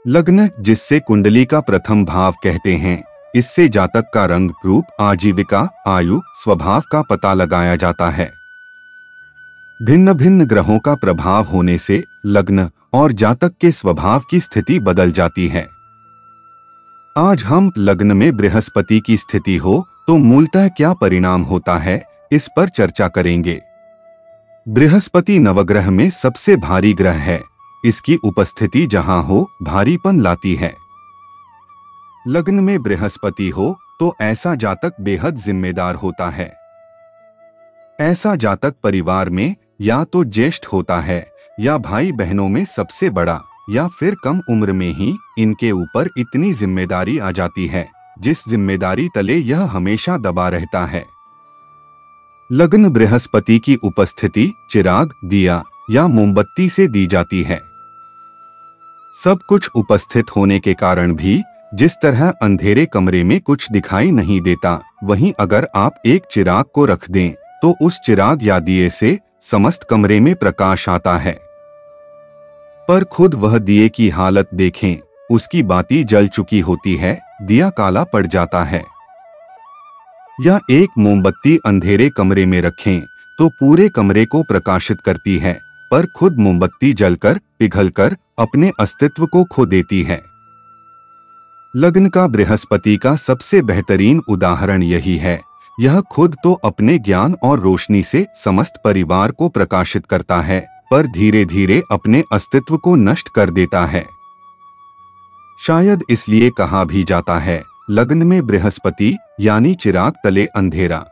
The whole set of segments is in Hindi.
लग्न, जिससे कुंडली का प्रथम भाव कहते हैं, इससे जातक का रंग, रूप, आजीविका, आयु, स्वभाव का पता लगाया जाता है। भिन्न भिन्न ग्रहों का प्रभाव होने से लग्न और जातक के स्वभाव की स्थिति बदल जाती है। आज हम लग्न में बृहस्पति की स्थिति हो तो मूलतः क्या परिणाम होता है, इस पर चर्चा करेंगे। बृहस्पति नवग्रह में सबसे भारी ग्रह है। इसकी उपस्थिति जहां हो भारीपन लाती है। लग्न में बृहस्पति हो तो ऐसा जातक बेहद जिम्मेदार होता है। ऐसा जातक परिवार में या तो ज्येष्ठ होता है या भाई बहनों में सबसे बड़ा, या फिर कम उम्र में ही इनके ऊपर इतनी जिम्मेदारी आ जाती है जिस जिम्मेदारी तले यह हमेशा दबा रहता है। लग्न बृहस्पति की उपस्थिति चिराग, दिया या मोमबत्ती से दी जाती है। सब कुछ उपस्थित होने के कारण भी जिस तरह अंधेरे कमरे में कुछ दिखाई नहीं देता, वहीं अगर आप एक चिराग को रख दें तो उस चिराग या दिए से समस्त कमरे में प्रकाश आता है। पर खुद वह दिए की हालत देखें, उसकी बाती जल चुकी होती है, दिया काला पड़ जाता है। या एक मोमबत्ती अंधेरे कमरे में रखें तो पूरे कमरे को प्रकाशित करती है, पर खुद मोमबत्ती जलकर पिघलकर अपने अस्तित्व को खो देती है। लग्न का बृहस्पति का सबसे बेहतरीन उदाहरण यही है। यह खुद तो अपने ज्ञान और रोशनी से समस्त परिवार को प्रकाशित करता है, पर धीरे धीरे अपने अस्तित्व को नष्ट कर देता है। शायद इसलिए कहा भी जाता है, लग्न में बृहस्पति यानी चिराग तले अंधेरा।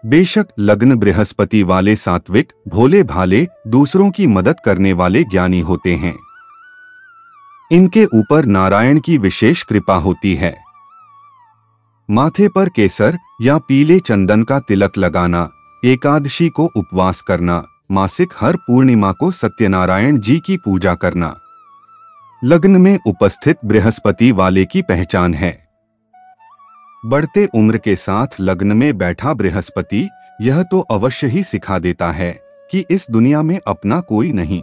बेशक लग्न बृहस्पति वाले सात्विक, भोले भाले, दूसरों की मदद करने वाले ज्ञानी होते हैं। इनके ऊपर नारायण की विशेष कृपा होती है। माथे पर केसर या पीले चंदन का तिलक लगाना, एकादशी को उपवास करना, मासिक हर पूर्णिमा को सत्यनारायण जी की पूजा करना, लग्न में उपस्थित बृहस्पति वाले की पहचान है। बढ़ते उम्र के साथ लग्न में बैठा बृहस्पति यह तो अवश्य ही सिखा देता है कि इस दुनिया में अपना कोई नहीं।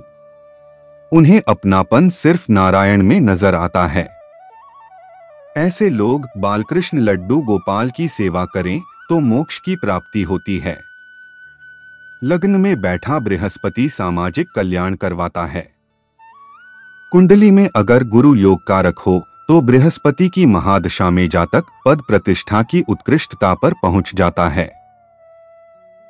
उन्हें अपनापन सिर्फ नारायण में नजर आता है। ऐसे लोग बालकृष्ण लड्डू गोपाल की सेवा करें तो मोक्ष की प्राप्ति होती है। लग्न में बैठा बृहस्पति सामाजिक कल्याण करवाता है। कुंडली में अगर गुरु योग कारक हो तो बृहस्पति की महादशा में जातक पद प्रतिष्ठा की उत्कृष्टता पर पहुंच जाता है।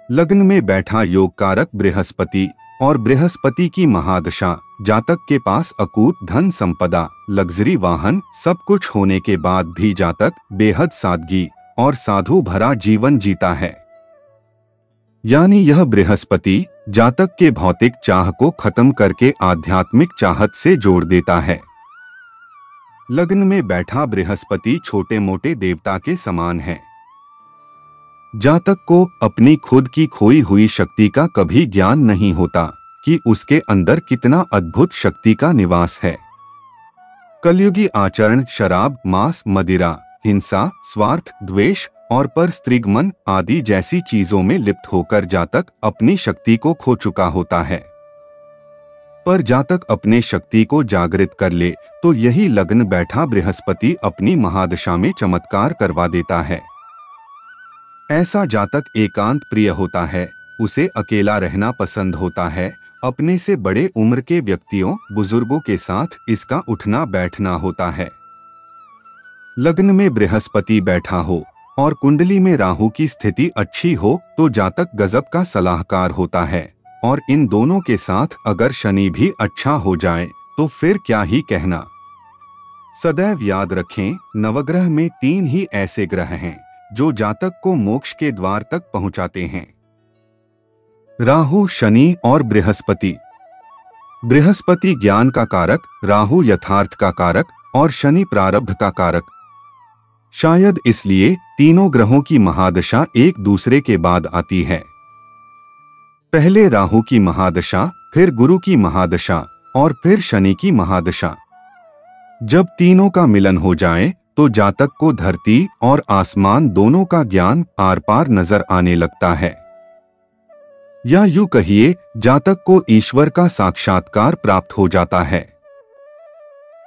लग्न में बैठा योग कारक बृहस्पति और बृहस्पति की महादशा जातक के पास अकूत धन संपदा, लग्जरी वाहन सब कुछ होने के बाद भी जातक बेहद सादगी और साधु भरा जीवन जीता है। यानी यह बृहस्पति जातक के भौतिक चाह को खत्म करके आध्यात्मिक चाहत से जोड़ देता है। लग्न में बैठा बृहस्पति छोटे मोटे देवता के समान है। जातक को अपनी खुद की खोई हुई शक्ति का कभी ज्ञान नहीं होता कि उसके अंदर कितना अद्भुत शक्ति का निवास है। कलयुगी आचरण शराब, मांस, मदिरा, हिंसा, स्वार्थ, द्वेष और पर स्त्रीगमन आदि जैसी चीजों में लिप्त होकर जातक अपनी शक्ति को खो चुका होता है। पर जातक अपने शक्ति को जागृत कर ले तो यही लग्न बैठा बृहस्पति अपनी महादशा में चमत्कार करवा देता है। ऐसा जातक एकांत प्रिय होता है, उसे अकेला रहना पसंद होता है। अपने से बड़े उम्र के व्यक्तियों, बुजुर्गों के साथ इसका उठना बैठना होता है। लग्न में बृहस्पति बैठा हो और कुंडली में राहु की स्थिति अच्छी हो तो जातक गजब का सलाहकार होता है, और इन दोनों के साथ अगर शनि भी अच्छा हो जाए तो फिर क्या ही कहना। सदैव याद रखें, नवग्रह में 3 ही ऐसे ग्रह हैं जो जातक को मोक्ष के द्वार तक पहुंचाते हैं: राहु, शनि और बृहस्पति। बृहस्पति ज्ञान का कारक, राहु यथार्थ का कारक और शनि प्रारब्ध का कारक। शायद इसलिए तीनों ग्रहों की महादशा एक दूसरे के बाद आती है। पहले राहु की महादशा, फिर गुरु की महादशा और फिर शनि की महादशा। जब तीनों का मिलन हो जाए तो जातक को धरती और आसमान दोनों का ज्ञान आर पार नजर आने लगता है। या यूं कहिए, जातक को ईश्वर का साक्षात्कार प्राप्त हो जाता है।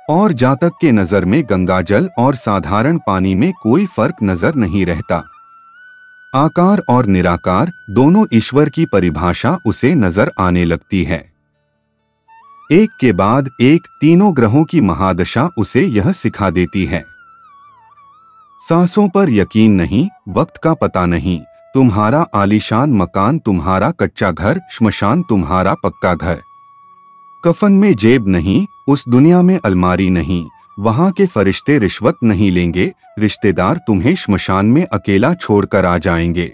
और जातक के नजर में गंगाजल और साधारण पानी में कोई फर्क नजर नहीं रहता। आकार और निराकार दोनों ईश्वर की परिभाषा उसे नजर आने लगती है। एक के बाद एक तीनों ग्रहों की महादशा उसे यह सिखा देती है। सांसों पर यकीन नहीं, वक्त का पता नहीं, तुम्हारा आलीशान मकान तुम्हारा कच्चा घर, श्मशान तुम्हारा पक्का घर। कफन में जेब नहीं, उस दुनिया में अलमारी नहीं, वहां के फरिश्ते रिश्वत नहीं लेंगे, रिश्तेदार तुम्हें श्मशान में अकेला छोड़कर आ जाएंगे।